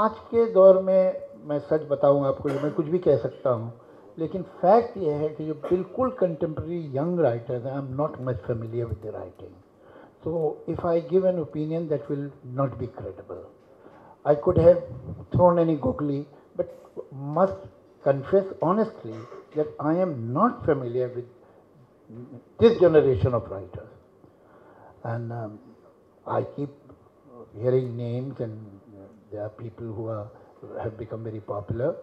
आज के दौर में मैं सच बताऊं आपको, मैं कुछ भी कह सकता हूं, लेकिन फैक्ट ये है कि जो बिल्कुल कंटेम्प्रेरी यंग राइटर्स हैं, I am not much familiar with the writing. So if I give an opinion, that will not be credible. I could have thrown any googly, but must confess honestly that I am not familiar with this generation of writers. And I keep hearing names, and there are people who have become very popular.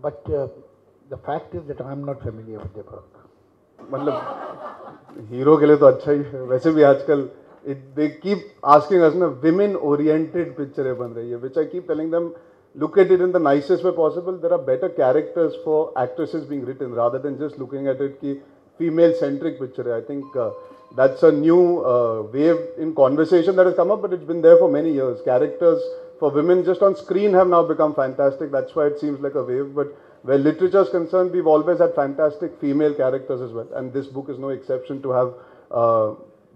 But the fact is that I am not familiar with their work. मतलब hero के लिए तो अच्छा ही है. वैसे भी आजकल they keep asking us ना women oriented पिक्चरें बन रही है, which I keep telling them, look at it in the nicest way possible. There are better characters for actresses being written rather than just looking at it कि female centric picture. I think that's a new wave in conversation that has come up, but it's been there for many years. Characters for women just on screen have now become fantastic. That's why it seems like a wave. But where literature is concerned, we've always had fantastic female characters as well. And this book is no exception to have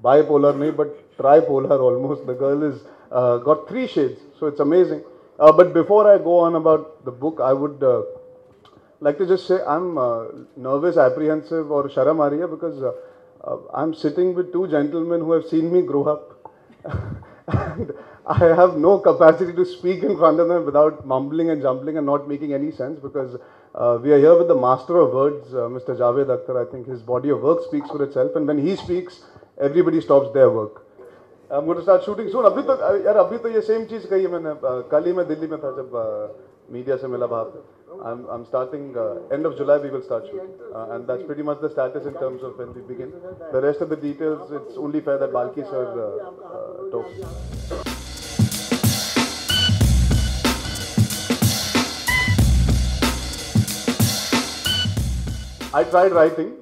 bipolar, but tripolar almost. The girl is got 3 shades, so it's amazing. But before I go on about the book, I would like to just say I'm nervous, apprehensive, or sharam aa rahi hai because I'm sitting with 2 gentlemen who have seen me grow up. And I have no capacity to speak in front of them without mumbling and jumbling and not making any sense, because we are here with the master of words, Mr. Javed Akhtar. I think his body of work speaks for itself, and when he speaks, everybody stops their work. I'm going to start shooting soon. अभी तो ये same चीज़ कही है मैंने. कल ही मैं दिल्ली में था जब मीडिया से मिला वहाँ पे. I'm starting end of July we will start shooting, and that's pretty much the status in terms of when we begin. The rest of the details, it's only fair that Balki sir talks. I tried writing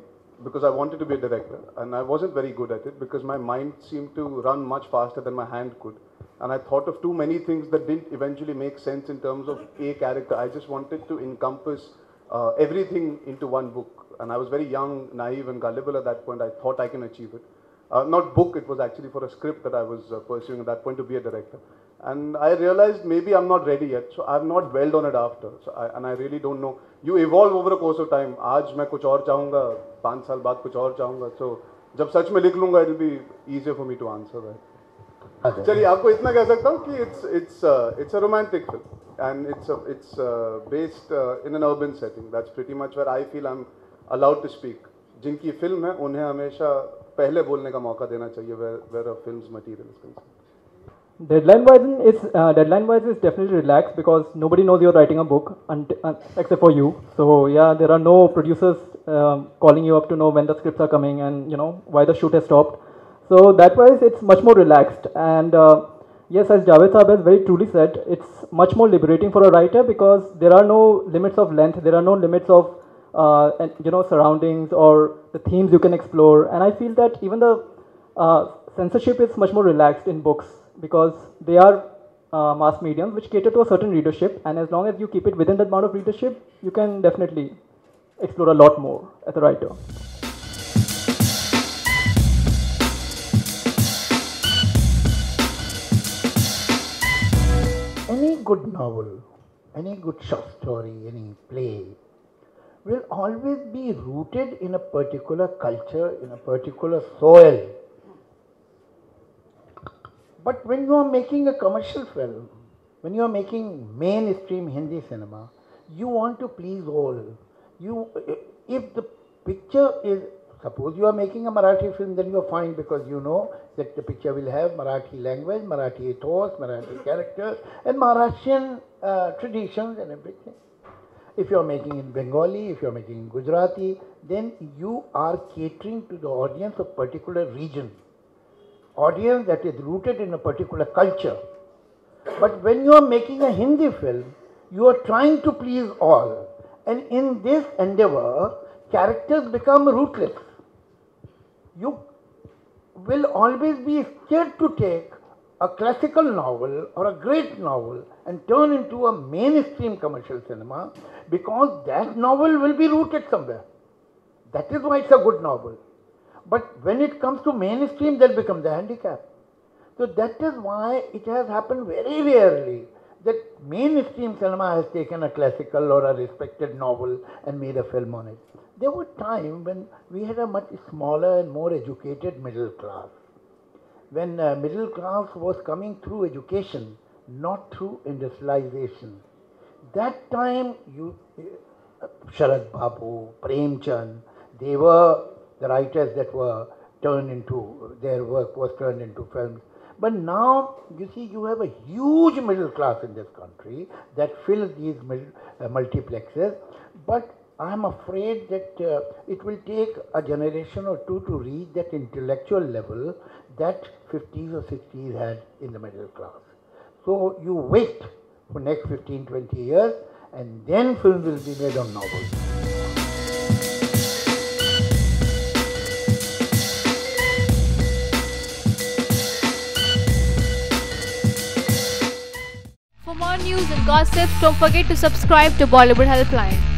because I wanted to be a director, and I wasn't very good at it because my mind seemed to run much faster than my hand could. And I thought of too many things that didn't eventually make sense in terms of a character. I just wanted to encompass everything into one book. And I was very young, naive, and gullible at that point. I thought I can achieve it. Not book, it was actually for a script that I was pursuing at that point to be a director. And I realized maybe I'm not ready yet, so I've not dwelled on it after. And I really don't know. You evolve over a course of time. आज मैं कुछ और चाहूँगा, 5 साल बाद कुछ और चाहूँगा. So जब सच में लिख लूँगा, it'll be easier for me to answer that. चलिए आपको इतना कह सकता हूँ कि it's a romantic film, and it's based in an urban setting. That's pretty much where I feel I'm allowed to speak. जिनकी फिल्म है उन्हें हमेशा पहले बोलने का मौका देना चाहिए where a film's material is concerned. Deadline-wise is definitely relaxed because nobody knows you're writing a book except for you. So yeah, there are no producers calling you up to know when the scripts are coming and why the shoot has stopped. So that wise, it's much more relaxed. And yes, as Javed Saheb has very truly said, it's much more liberating for a writer because there are no limits of length, there are no limits of surroundings or the themes you can explore. And I feel that even the censorship is much more relaxed in books because they are mass mediums which cater to a certain readership, and as long as you keep it within that amount of readership, you can definitely explore a lot more as a writer. Any good novel, any good short story, any play will always be rooted in a particular culture, in a particular soil. But when you are making a commercial film, when you are making mainstream Hindi cinema, you want to please all. If the picture is, suppose you are making a Marathi film, then you are fine because you know that the picture will have Marathi language, Marathi ethos, Marathi characters, and Marathian traditions and everything. If you are making in Bengali, if you are making in Gujarati, then you are catering to the audience of particular region. Audience that is rooted in a particular culture. But when you are making a Hindi film, you are trying to please all. And in this endeavor, characters become rootless. You will always be scared to take a classical novel or a great novel and turn into a mainstream commercial cinema because that novel will be rooted somewhere. That is why it's a good novel. But when it comes to mainstream, that becomes a handicap. So that is why it has happened very rarely that mainstream cinema has taken a classical or a respected novel and made a film on it. There were times when we had a much smaller and more educated middle class. When middle class was coming through education, not through industrialization. That time, Sharad Babu, Premchand, they were the writers that were turned into, their work was turned into films. But now, you see, you have a huge middle class in this country that fills these multiplexes. But I'm afraid that it will take a generation or two to reach that intellectual level that 50s or 60s had in the middle class. So you wait for next 15, 20 years and then films will be made on novels. For more news and gossip, don't forget to subscribe to Bollywood Helpline.